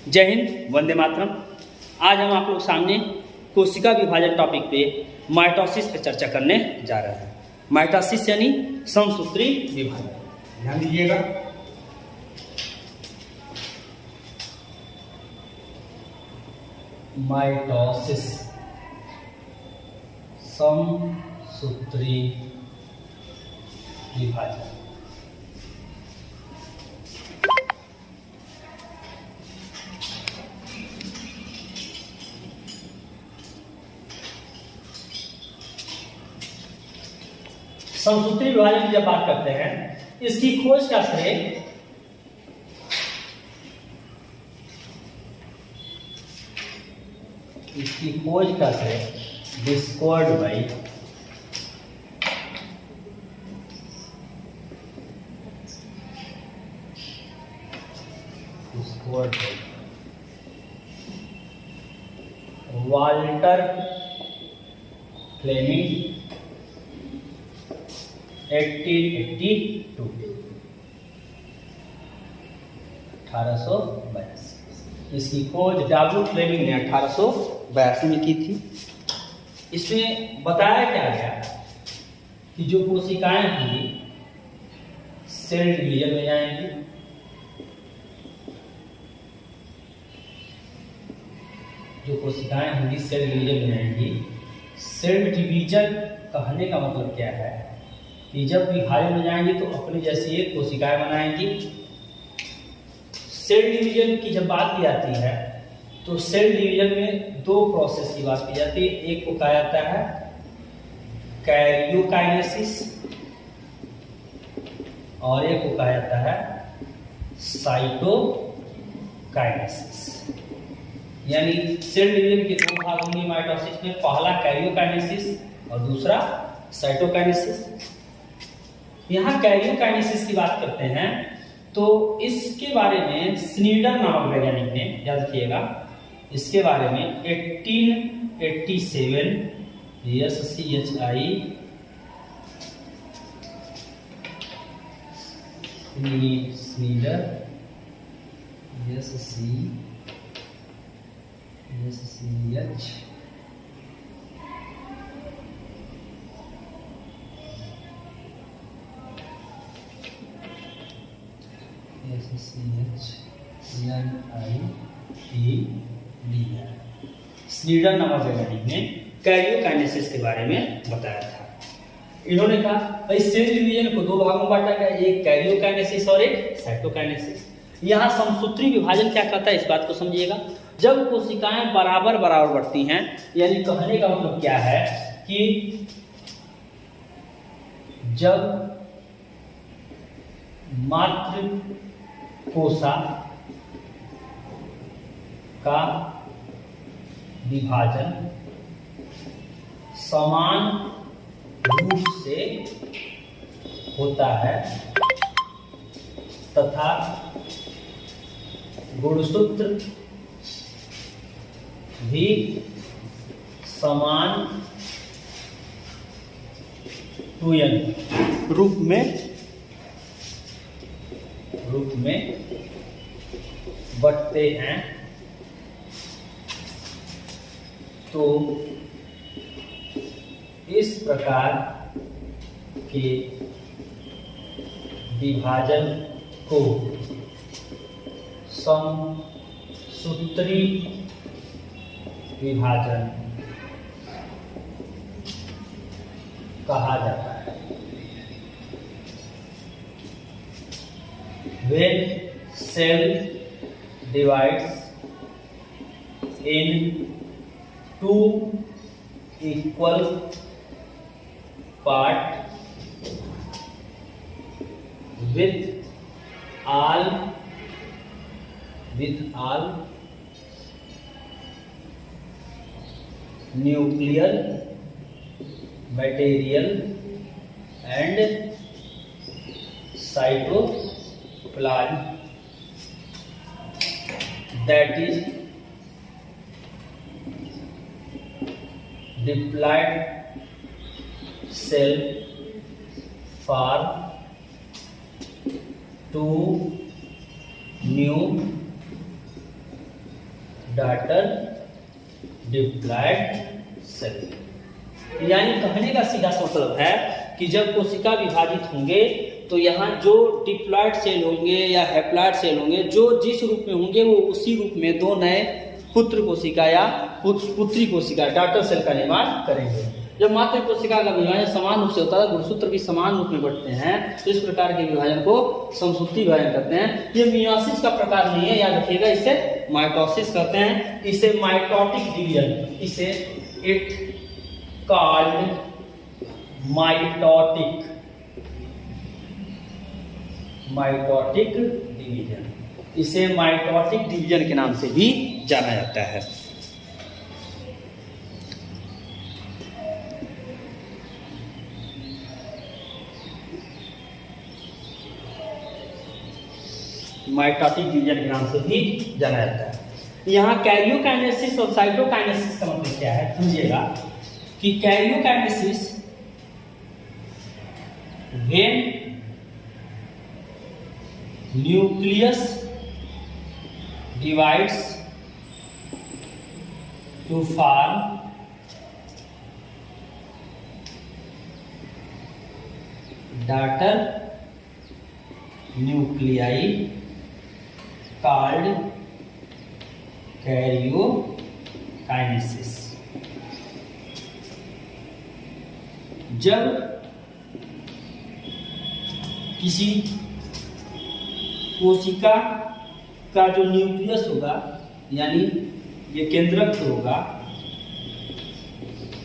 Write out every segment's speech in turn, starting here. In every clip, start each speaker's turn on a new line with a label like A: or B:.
A: जय हिंद, वंदे मातरम। आज हम आप लोग सामने कोशिका विभाजन टॉपिक पे माइटोसिस पे चर्चा करने जा रहे हैं। माइटोसिस यानी समसूत्री विभाजन। ध्यान दीजिएगा। माइटोसिस समसूत्री विभाजन। समसूत्री विभाजन की जब बात करते हैं, इसकी खोज का श्रेय डिस्कवर्ड बाई वाल्टर फ्लेमिंग 1882। इसकी खोज डब्ल्यू फ्लेमिंग ने 1882 में की थी। इसमें बताया क्या गया कि जो कोशिकाएं होंगी सेल डिवीजन में जाएंगी, सेल डिवीजन में जाएंगी। सेल डिवीजन कहने का मतलब क्या है कि जब विभाजन में जाएंगी तो अपने जैसी एक कोशिकाएं बनाएंगी। सेल डिवीजन की जब बात की जाती है तो सेल डिवीजन में दो प्रोसेस की बात की जाती है। एक को कहा जाता है कैरियोकाइनेसिस और एक को कहा जाता है साइटोकाइनेसिस। यानी सेल डिवीजन के दो भाग होंगे माइटोसिस में, पहला कैरियोकाइनेसिस और दूसरा साइटोकाइनेसिस। यहाँ कैरियोकाइनेसिस की बात करते हैं तो इसके बारे में स्नीडर नामक वैज्ञानिक ने, याद रखिएगा, इसके बारे में 1887 स्नीडर स्नीडर नामक वैज्ञानिक ने कैरियोकाइनेसिस के बारे में बताया था। इन्होंने कहा भाई सेल डिवीजन को दो भागों में बांटा गया, एक कैरियोकाइनेसिस और एक साइटोकाइनेसिस। यहाँ समसूत्री विभाजन क्या कहता है, इस बात को समझिएगा। जब कोशिकाएं बराबर बढ़ती हैं, यानी कहने का मतलब क्या है कि जब मातृ कोशिका का विभाजन समान रूप से होता है तथा गुणसूत्र भी समान टूयन रूप में बंटते हैं, तो इस प्रकार के विभाजन को समसूत्री विभाजन कहा जाता है। When cell divides in two equal parts with all nuclear material and cytoplasm, that is diploid cell form two new daughter diploid cell. यानी कहने का सीधा मतलब है कि जब कोशिका विभाजित होंगे तो यहाँ जो डिप्लॉयड सेल होंगे या हैप्लॉयड सेल होंगे, जो जिस रूप में होंगे वो उसी रूप में दो नए पुत्र कोशिका या पुत्री कोशिका डॉटर सेल का निर्माण करेंगे। जब मातृ कोशिका का विभाजन समान रूप से होता है, गुणसूत्र भी समान रूप में बढ़ते हैं, तो इस प्रकार के विभाजन को समसूत्री विभाजन कहते हैं। ये मियोसिस का प्रकार नहीं है, याद रखिएगा, इसे माइटोसिस कहते हैं, इसे माइटोटिक डिवीजन, इसे इट कॉल्ड माइटोटिक डिवीजन, इसे माइटोटिक डिवीजन के नाम से भी जाना जाता है। माइटोटिक डिवीजन के नाम से भी जाना जाता है। यहाँ कैरियोकाइनेसिस और साइटोकाइनेसिस का मतलब क्या है समझिएगा कि karyokinesis when nucleus divides to form daughter nuclei called karyokinesis. जब किसी कोशिका का जो न्यूक्लियस होगा यानी ये केंद्रक होगा,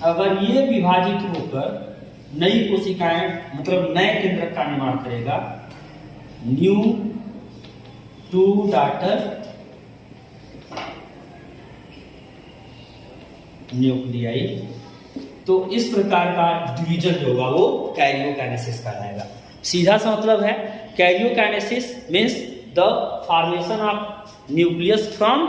A: अगर ये विभाजित होकर नई कोशिकाएं मतलब नए केंद्रक का निर्माण करेगा, न्यू टू डॉटर न्यूक्लियाई, तो इस प्रकार का डिवीजन जो होगा वो कैरियोकाइनेसिस कहलाएगा। सीधा सा मतलब है karyokinesis means the formation of nucleus from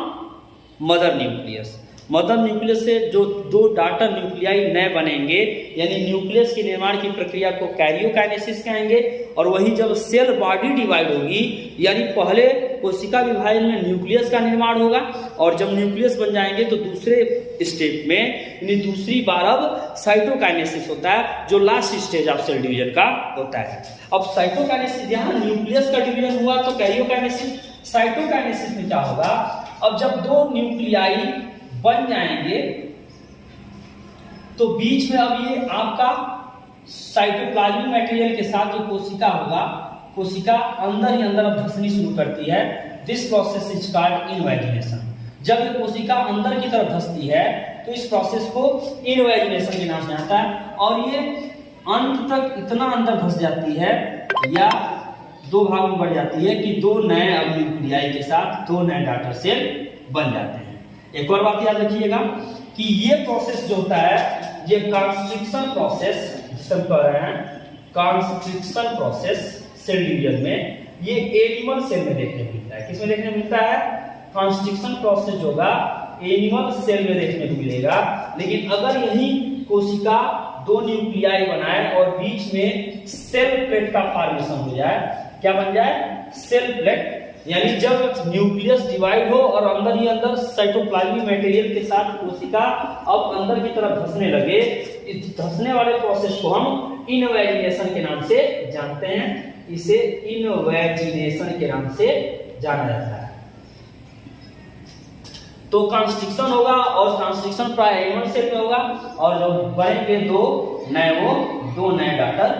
A: mother nucleus. Mother nucleus से जो दो डॉटर न्यूक्लियाई नए बनेंगे, यानी न्यूक्लियस के निर्माण की प्रक्रिया को कैरियोकाइनेसिस कहेंगे। और वही जब सेल बॉडी डिवाइड होगी, यानी पहले कोशिका विभाजन में न्यूक्लियस का निर्माण होगा और जब न्यूक्लियस बन जाएंगे तो दूसरे स्टेप में यानी दूसरी बार अब साइटोकाइनेसिस होता है, जो last stage of cell division का होता है। अब साइटोकाइनेसिस, यहाँ न्यूक्लियस का डिवीजन हुआ तो कैरियोकाइनेसिस। साइटोकाइनेसिस में क्या होगा, अब जब दो न्यूक्लियाई बन जाएंगे तो बीच में अब ये आपका साइटोप्लाज्मिक मटेरियल के साथ जो कोशिका होगा, कोशिका अंदर ही अंदर अब धंसनी शुरू करती है। This process is called invagination. जब ये कोशिका अंदर की तरफ धंसती है तो इस प्रोसेस को इनवैजिनेशन के नाम से आता है। और ये अंत तक इतना अंदर धंस जाती है या दो भाग में बढ़ जाती है कि दो नए अब न्यूक्लियाई के साथ दो नए डॉटर सेल बन जाते हैं। एक और बात याद रखिएगा कि ये प्रोसेस जो होता है, ये कॉन्स्ट्रिक्शन प्रोसेस जिसे हम कह रहे हैं, कॉन्स्ट्रिक्शन प्रोसेस सेल डिवीजन में, ये एनिमल सेल में देखने को मिलता है। किसमें देखने को मिलता है? कॉन्स्ट्रिक्शन प्रोसेस जो होगा एनिमल सेल में देखने को मिलेगा। लेकिन अगर यही कोशिका दो न्यूक्लियाई बनाए और बीच में सेल प्लेट का फॉर्मेशन हो जाए, क्या बन जाए? Cell plate. यानी जब न्यूक्लियस डिवाइड हो और अंदर ही अंदर साइटोप्लाज्मिक मटेरियल के साथ कोशिका अब अंदर की तरफ धंसने लगे, इस धंसने वाले प्रोसेस को हम इनवैजिनेशन के नाम से जानते हैं। इसे इनवैजिनेशन के नाम से जाना जाता है। तो कॉन्स्ट्रिक्शन होगा और कॉन्स्ट्रिक्शन प्राय एनिमल सेल में होगा और जो बनेंगे दो नए डॉटर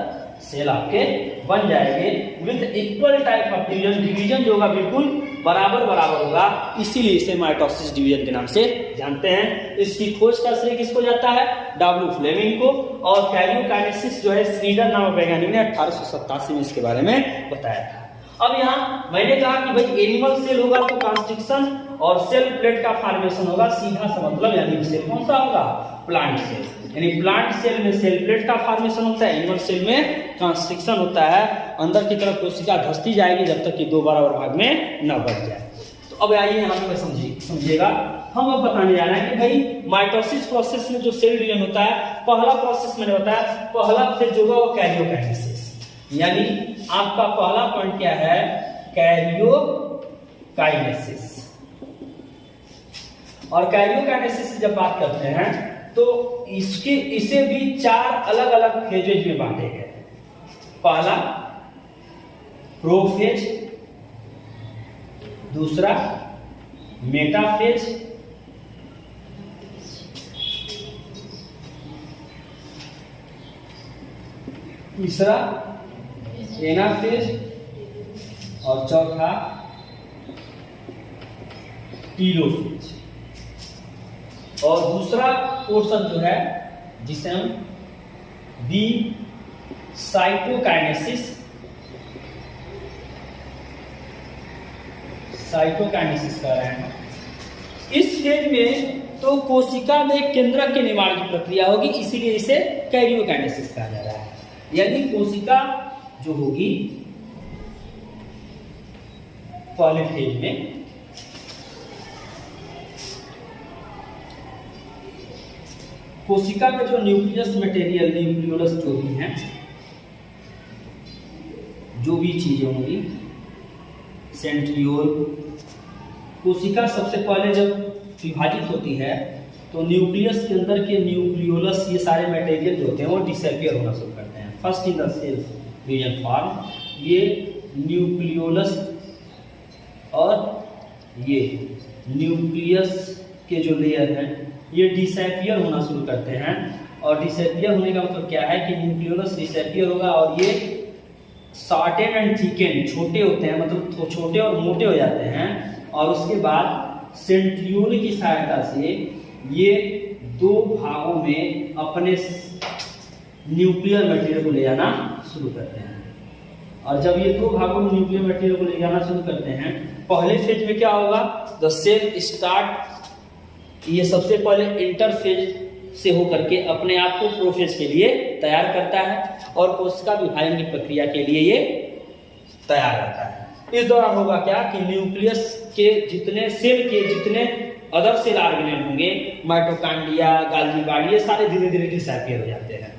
A: सेल आपके बन जाएंगे with equal type of division. Division जो होगा बिल्कुल बराबर होगा, इसीलिए इसे माइटोसिस डिवीजन के नाम से जानते हैं। इसकी खोज का श्रेय किसको जाता है? डब्ल्यू फ्लेमिंग को। और कैरियोकाइनेसिस जो है श्नीडर नामक वैज्ञानिक ने 1887 में इसके बारे में बताया था। अब यहाँ मैंने कहा कि भाई एनिमल सेल होगा तो कॉन्स्ट्रिक्शन और सेल प्लेट का फॉर्मेशन होगा, सीधा सा मतलब। यानी सेल कौन सा होगा? Plant cell. यानी प्लांट सेल में सेल प्लेट का फॉर्मेशन होता है, एनिमल सेल में कॉन्स्ट्रिक्शन होता है। अंदर की तरफ कोशिका धंसती जाएगी जब तक कि दो बराबर भाग में न बढ़ जाए। तो अब आइए यहाँ पे समझिएगा, हम अब बताने जा रहे हैं कि भाई माइटोसिस प्रोसेस में जो सेल डिवीजन होता है, पहला प्रोसेस मैंने बताया, पहला फेज जो होगा वो कैरियोकाइनेसिस। यानी आपका पहला पॉइंट क्या है? कैरियोकाइनेसिस। और कैरियोकाइनेसिस से जब बात करते हैं तो इसे भी 4 अलग अलग फेजेज में बांटे गए। पहला प्रोफेज, दूसरा मेटाफेज, तीसरा एनाफेज और चौथा टीलोफेज। और दूसरा पोर्शन जो है जिसे हम बी साइटोकाइनेसिस कह रहे हैं। इस फेज में तो कोशिका में केंद्रक के निर्माण की प्रक्रिया होगी, इसीलिए इसे कैरियोकाइनेसिस कहा जा रहा है। यानी कोशिका जो होगी पहले फेज में कोशिका में जो न्यूक्लियस मटेरियल, न्यूक्लियोलस जो भी हैं, जो भी चीजें होंगी, सेंट्रियोल, कोशिका सबसे पहले जब विभाजित होती है तो न्यूक्लियस के अंदर के न्यूक्लियोलस, ये सारे मटेरियल जो होते हैं वो डिसअपियर होना शुरू करते हैं। First in the cell division form, ये न्यूक्लियोलस और ये न्यूक्लियस के जो लेयर हैं ये डिसअपियर होना शुरू करते हैं। और डिसअपियर होने का मतलब क्या है कि न्यूक्लियोलस डिसअपियर होगा और ये शॉर्टेन एंड थिकेन, छोटे होते हैं, मतलब छोटे और मोटे हो जाते हैं। और उसके बाद सेंट्रियोल की सहायता से ये 2 भागों में अपने न्यूक्लियर मटेरियल को ले जाना शुरू करते हैं। और जब ये 2 भागों में न्यूक्लियर मटेरियल को ले जाना शुरू करते हैं, पहले फेज में क्या होगा, द सेल स्टार्ट, ये सबसे पहले इंटरफेज से होकर के अपने आप को प्रोफेज के लिए तैयार करता है और कोशिका विभाजन की प्रक्रिया के लिए ये तैयार रहता है। इस दौरान होगा क्या कि न्यूक्लियस के जितने सेल के जितने अदर सेल ऑर्गेनेल होंगे, माइटोकॉन्ड्रिया, गाल्गी बॉडी, ये सारे धीरे धीरे डिसअपियर हो जाते हैं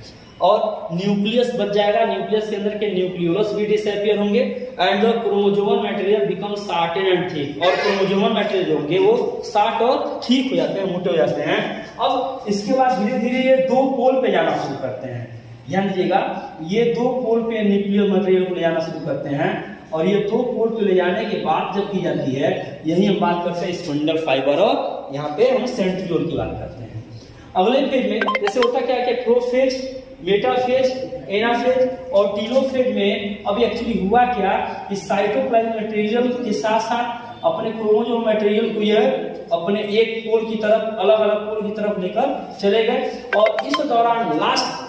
A: और न्यूक्लियस बच जाएगा। न्यूक्लियस के अंदर के न्यूक्लियोलस भी डिसअपियर होंगे and the chromosomal material become shorten and thick. और क्रोमोसोमल मटेरियल जो होंगे वो शॉर्ट और थिक हो जाते हैं, मोटे हो जाते हैं। अब इसके बाद धीरे धीरे ये 2 पोल पे जाना शुरू करते हैं। ध्यान दीजिएगा, ये 2 पोल पे न्यूक्लियर मटेरियल को ले जाना शुरू करते हैं और ये 2 पोल पे ले जाने के बाद जब की जाती है, यही हम बात करते हैं स्पिंडल फाइबर और यहाँ पे हम सेंट्रियोल की बात करते हैं। अगले फेज में जैसे होता क्या है कि प्रोफेज, मेटाफेज, एनाफेज और टीलोफेज में अभी एक्चुअली हुआ क्या कि साइटोप्लाज्म मटेरियल के साथ साथ अपने क्रोमोसोम मटेरियल को यह अपने एक पोल की तरफ, अलग अलग पोल की तरफ लेकर चले गए। और इस दौरान लास्ट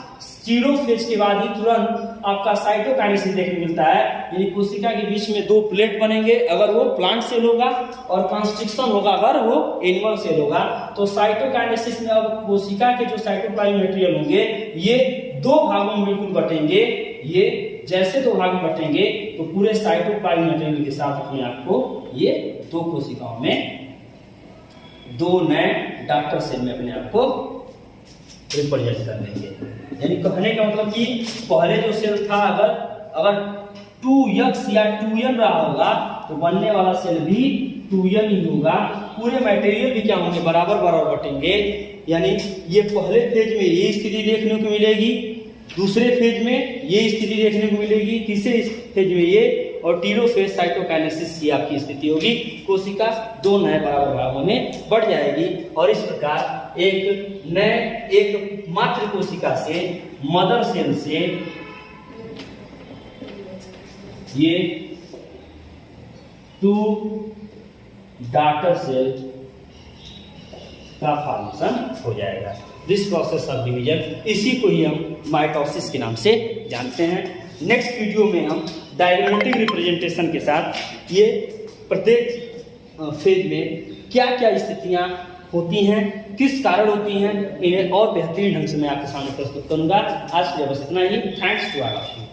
A: 0 फेज के बाद ही तुरंत आपका साइटोकाइनेसिस देखने मिलता है। यानी कोशिका के बीच में 2 प्लेट बनेंगे, अगर वो प्लांट सेल होगा, और कंस्ट्रक्शन होगा अगर वो एनिमल सेल होगा। तो साइटोकाइनेसिस में अब कोशिका के जो साइटोप्लाज्म मटेरियल होंगे ये 2 भागों में बिल्कुल बटेंगे। ये जैसे 2 भाग में बटेंगे तो पूरे साइटोप्लाज्म मटेरियल के साथ अपने आप को ये 2 कोशिकाओं में 2 नए डॉक्टर सेल में अपने आप को रिप्रेजेंट कर लेंगे। यानी कहने का मतलब कि पहले जो सेल था अगर 2x या 2n रहा होगा तो बनने वाला सेल भी 2n ही होगा। पूरे मटेरियल भी क्या होंगे, बराबर बराबर बटेंगे। यानी ये पहले फेज में ये स्थिति देखने को मिलेगी, दूसरे फेज में ये स्थिति देखने को मिलेगी, तीसरे फेज में ये, और टीलोफेज साइटोकाइनेसिस की आपकी स्थिति होगी। कोशिका 2 नए बराबर भागों में बढ़ जाएगी और इस प्रकार एक मात्र कोशिका से, मदर सेल से ये 2 डॉटर सेल का फॉर्मेशन हो जाएगा। दिस प्रोसेस ऑफ डिवीजन, इसी को ही हम माइटोसिस के नाम से जानते हैं। नेक्स्ट वीडियो में हम डायग्रामेटिक रिप्रेजेंटेशन के साथ ये प्रत्येक फेज में क्या क्या स्थितियां होती हैं, किस कारण होती हैं, इन्हें और बेहतरीन ढंग से मैं आपके सामने प्रस्तुत करूंगा। आज के लिए बस इतना ही। Thanks to all of you.